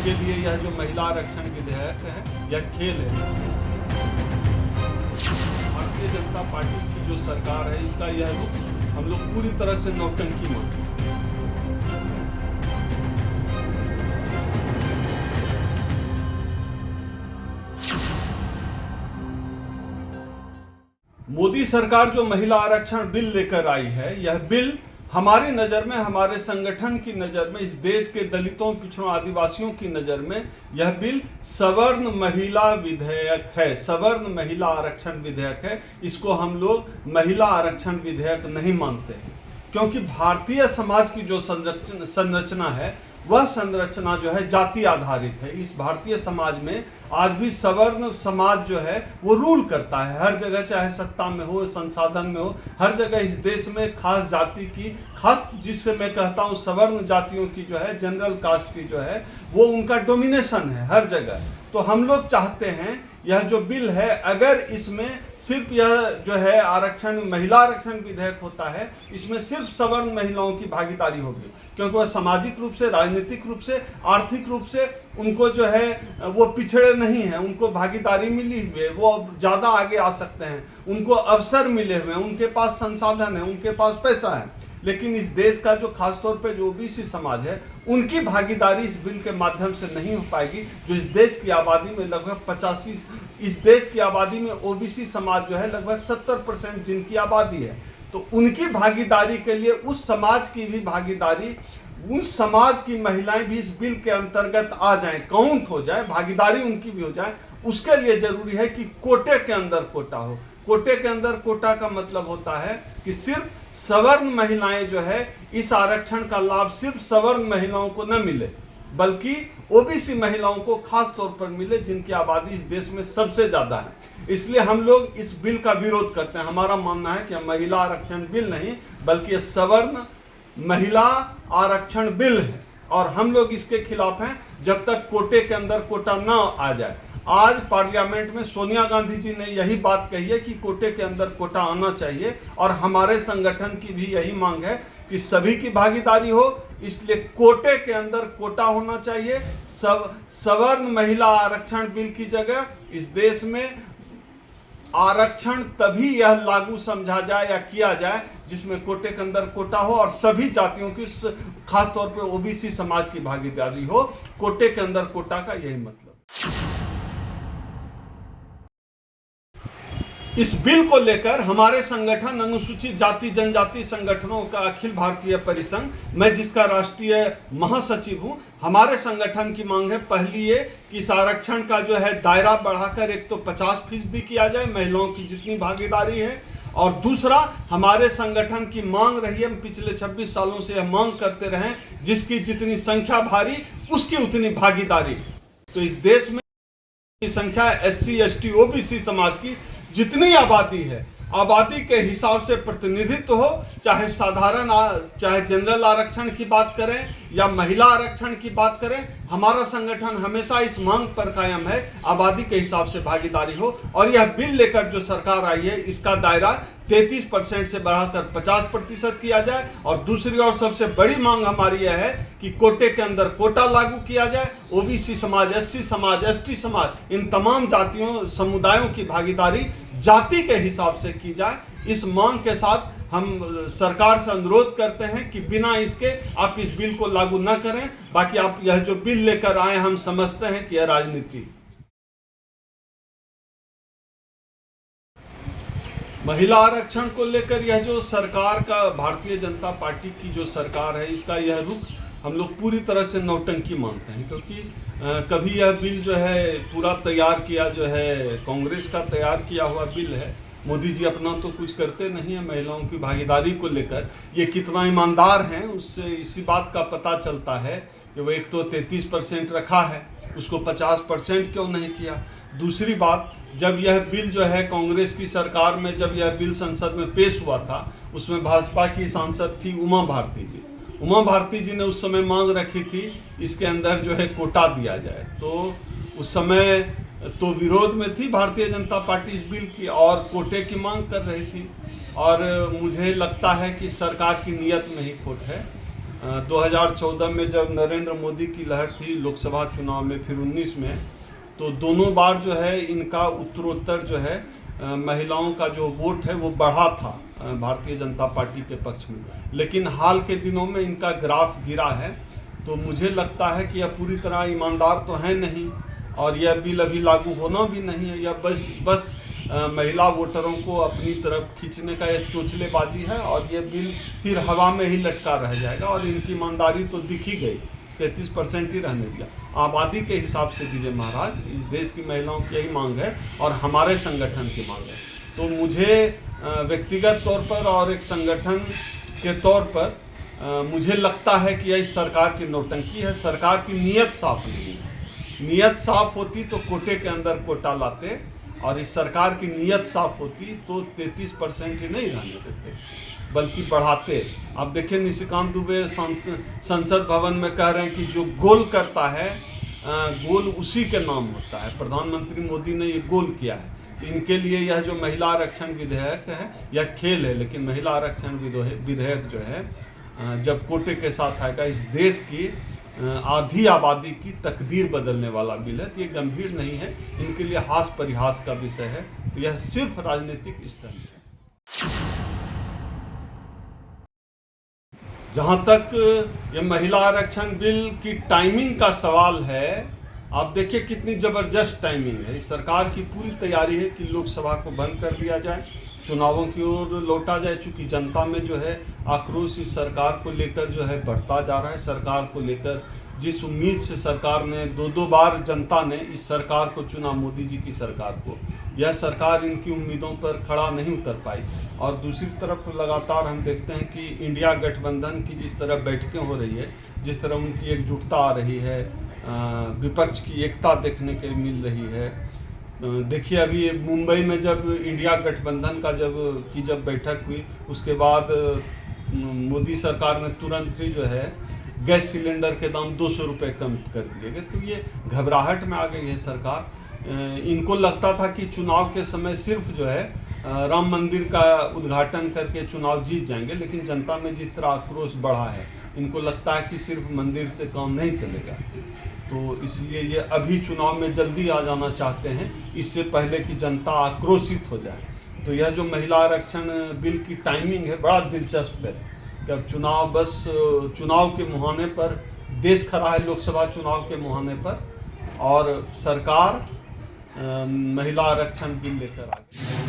उनके लिए यह जो महिला आरक्षण विधेयक है यह खेल है। भारतीय जनता पार्टी की जो सरकार है इसका यह रुख हम लोग पूरी तरह से नौटंकी मानते हैं। मोदी सरकार जो महिला आरक्षण बिल लेकर आई है, यह बिल हमारी नज़र में, हमारे संगठन की नज़र में, इस देश के दलितों, पिछड़ों, आदिवासियों की नज़र में यह बिल सवर्ण महिला विधेयक है, सवर्ण महिला आरक्षण विधेयक है। इसको हम लोग महिला आरक्षण विधेयक नहीं मानते हैं, क्योंकि भारतीय समाज की जो संरचना है वह संरचना जो है जाति आधारित है। इस भारतीय समाज में आज भी सवर्ण समाज जो है वो रूल करता है हर जगह, चाहे सत्ता में हो, संसाधन में हो, हर जगह इस देश में खास जाति की, खास जिससे मैं कहता हूँ सवर्ण जातियों की जो है, जनरल कास्ट की जो है, वो उनका डोमिनेशन है हर जगह। तो हम लोग चाहते हैं यह जो बिल है, अगर इसमें सिर्फ यह जो है आरक्षण, महिला आरक्षण विधेयक होता है, इसमें सिर्फ सवर्ण महिलाओं की भागीदारी होगी, क्योंकि वह सामाजिक रूप से, राजनीतिक रूप से, आर्थिक रूप से उनको जो है वो पिछड़े नहीं हैं, उनको भागीदारी मिली हुई है, वो ज़्यादा आगे आ सकते हैं, उनको अवसर मिले हुए हैं, उनके पास संसाधन है, उनके पास पैसा है। लेकिन इस देश का जो खासतौर पे जो ओबीसी समाज है, उनकी भागीदारी इस बिल के माध्यम से नहीं हो पाएगी। जो इस देश की आबादी में लगभग 85, इस देश की आबादी में ओबीसी समाज जो है लगभग 70% जिनकी आबादी है, तो उनकी भागीदारी के लिए उस समाज की भी भागीदारी, उस समाज की महिलाएं भी इस बिल के अंतर्गत आ जाएं, काउंट हो जाए, भागीदारी उनकी भी हो जाए। उसके लिए जरूरी है कि कोटे के अंदर कोटा हो। कोटे के अंदर कोटा का मतलब होता है कि सिर्फ सवर्ण महिलाएं जो है इस आरक्षण का लाभ सिर्फ सवर्ण महिलाओं को न मिले, बल्कि ओबीसी महिलाओं को खास तौर पर मिले, जिनकी आबादी इस देश में सबसे ज्यादा है। इसलिए हम लोग इस बिल का विरोध करते हैं। हमारा मानना है कि महिला आरक्षण बिल नहीं, बल्कि यह सवर्ण महिला आरक्षण बिल है, और हम लोग इसके खिलाफ हैं जब तक कोटे के अंदर कोटा ना आ जाए। आज पार्लियामेंट में सोनिया गांधी जी ने यही बात कही है कि कोटे के अंदर कोटा आना चाहिए, और हमारे संगठन की भी यही मांग है कि सभी की भागीदारी हो, इसलिए कोटे के अंदर कोटा होना चाहिए। सवर्ण महिला आरक्षण बिल की जगह इस देश में आरक्षण तभी यह लागू समझा जाए या किया जाए जिसमें कोटे के अंदर कोटा हो और सभी जातियों की, खासतौर पे ओबीसी समाज की भागीदारी हो। कोटे के अंदर कोटा का यही मतलब। इस बिल को लेकर हमारे संगठन अनुसूचित जाति जनजाति संगठनों का अखिल भारतीय परिसंघ, मैं जिसका राष्ट्रीय महासचिव हूं, हमारे संगठन की मांग है, पहली ये कि इस आरक्षण का जो है दायरा बढ़ाकर एक तो 50% किया जाए, महिलाओं की जितनी भागीदारी है, और दूसरा हमारे संगठन की मांग रही है, हम पिछले 26 सालों से यह मांग करते रहे, जिसकी जितनी संख्या भारी उसकी उतनी भागीदारी। तो इस देश में संख्या SC ST OBC समाज की जितनी आबादी है, आबादी के हिसाब से प्रतिनिधित्व हो, चाहे साधारण, चाहे जनरल आरक्षण की बात करें या महिला आरक्षण की बात करें, हमारा संगठन हमेशा इस मांग पर कायम है, आबादी के हिसाब से भागीदारी हो। और यह बिल लेकर जो सरकार आई है, इसका दायरा 33% से बढ़ाकर 50% किया जाए। और दूसरी ओर सबसे बड़ी मांग हमारी यह है कि कोटे के अंदर कोटा लागू किया जाए, ओबीसी समाज, SC समाज, ST समाज, इन तमाम जातियों, समुदायों की भागीदारी जाति के हिसाब से की जाए। इस मांग के साथ हम सरकार से अनुरोध करते हैं कि बिना इसके आप इस बिल को लागू न करें। बाकी आप यह जो बिल लेकर आए, हम समझते हैं कि यह राजनीति। महिला आरक्षण को लेकर यह जो सरकार का, भारतीय जनता पार्टी की जो सरकार है, इसका यह रुख हम लोग पूरी तरह से नौटंकी मानते हैं, क्योंकि कभी यह बिल जो है पूरा तैयार किया, जो है कांग्रेस का तैयार किया हुआ बिल है। मोदी जी अपना तो कुछ करते नहीं है महिलाओं की भागीदारी को लेकर। ये कितना ईमानदार हैं उससे इसी बात का पता चलता है कि वो एक तो 33% रखा है, उसको 50% क्यों नहीं किया। दूसरी बात, जब यह बिल जो है कांग्रेस की सरकार में, जब यह बिल संसद में पेश हुआ था, उसमें भाजपा की सांसद थी उमा भारती जी। उमा भारती जी ने उस समय मांग रखी थी इसके अंदर जो है कोटा दिया जाए, तो उस समय तो विरोध में थी भारतीय जनता पार्टी इस बिल की, और कोटे की मांग कर रही थी। और मुझे लगता है कि सरकार की नीयत में ही खोट है। 2014 में जब नरेंद्र मोदी की लहर थी लोकसभा चुनाव में, फिर 19 में, तो दोनों बार जो है इनका उत्तरोत्तर जो है महिलाओं का जो वोट है वो बढ़ा था भारतीय जनता पार्टी के पक्ष में। लेकिन हाल के दिनों में इनका ग्राफ गिरा है। तो मुझे लगता है कि यह पूरी तरह ईमानदार तो है नहीं, और यह बिल अभी लागू होना भी नहीं है। यह बस महिला वोटरों को अपनी तरफ खींचने का एक चोचलेबाजी है, और यह बिल फिर हवा में ही लटका रह जाएगा। और इनकी ईमानदारी तो दिख ही गई, 33% ही रहने दिया। आबादी के हिसाब से दीजिए महाराज, इस देश की महिलाओं की यही मांग है और हमारे संगठन की मांग है। तो मुझे व्यक्तिगत तौर पर और एक संगठन के तौर पर मुझे लगता है कि यह सरकार की नौटंकी है। सरकार की नीयत साफ नहीं है। नीयत साफ होती तो कोटे के अंदर कोटा लाते, और इस सरकार की नीयत साफ होती तो 33% ही नहीं रहने देते बल्कि बढ़ाते। आप देखिए निशिकांत दुबे संसद भवन में कह रहे हैं कि जो गोल करता है गोल उसी के नाम होता है। प्रधानमंत्री मोदी ने ये गोल किया है। इनके लिए यह जो महिला आरक्षण विधेयक है यह खेल है, लेकिन महिला आरक्षण विधेयक जो है जब कोटे के साथ आएगा, इस देश की आधी आबादी की तकदीर बदलने वाला बिल है। तो ये गंभीर नहीं है, इनके लिए हास परिहास का विषय है। तो यह सिर्फ राजनीतिक स्टंट है। जहां तक ये महिला आरक्षण बिल की टाइमिंग का सवाल है, आप देखिए कितनी जबरदस्त टाइमिंग है। इस सरकार की पूरी तैयारी है कि लोकसभा को बंद कर दिया जाए, चुनावों की ओर लौटा जाए। चूंकि जनता में जो है आक्रोश इस सरकार को लेकर जो है बढ़ता जा रहा है। सरकार को लेकर जिस उम्मीद से सरकार ने दो बार जनता ने इस सरकार को चुना, मोदी जी की सरकार को, यह सरकार इनकी उम्मीदों पर खड़ा नहीं उतर पाई। और दूसरी तरफ लगातार हम देखते हैं कि इंडिया गठबंधन की जिस तरह बैठकें हो रही है, जिस तरह उनकी एकजुटता आ रही है, विपक्ष की एकता देखने के मिल रही है। देखिए अभी मुंबई में जब इंडिया गठबंधन का जब बैठक हुई, उसके बाद मोदी सरकार ने तुरंत ही जो है गैस सिलेंडर के दाम 200 रुपये कम कर दिए गए। तो ये घबराहट में आ गई है सरकार। इनको लगता था कि चुनाव के समय सिर्फ जो है राम मंदिर का उद्घाटन करके चुनाव जीत जाएंगे, लेकिन जनता में जिस तरह आक्रोश बढ़ा है, इनको लगता है कि सिर्फ मंदिर से काम नहीं चलेगा। तो इसलिए ये अभी चुनाव में जल्दी आ जाना चाहते हैं, इससे पहले कि जनता आक्रोशित हो जाए। तो यह जो महिला आरक्षण बिल की टाइमिंग है बड़ा दिलचस्प है कि अब चुनाव के मुहाने पर देश खड़ा है, लोकसभा चुनाव के मुहाने पर, और सरकार महिला आरक्षण बिल लेकर आ गई।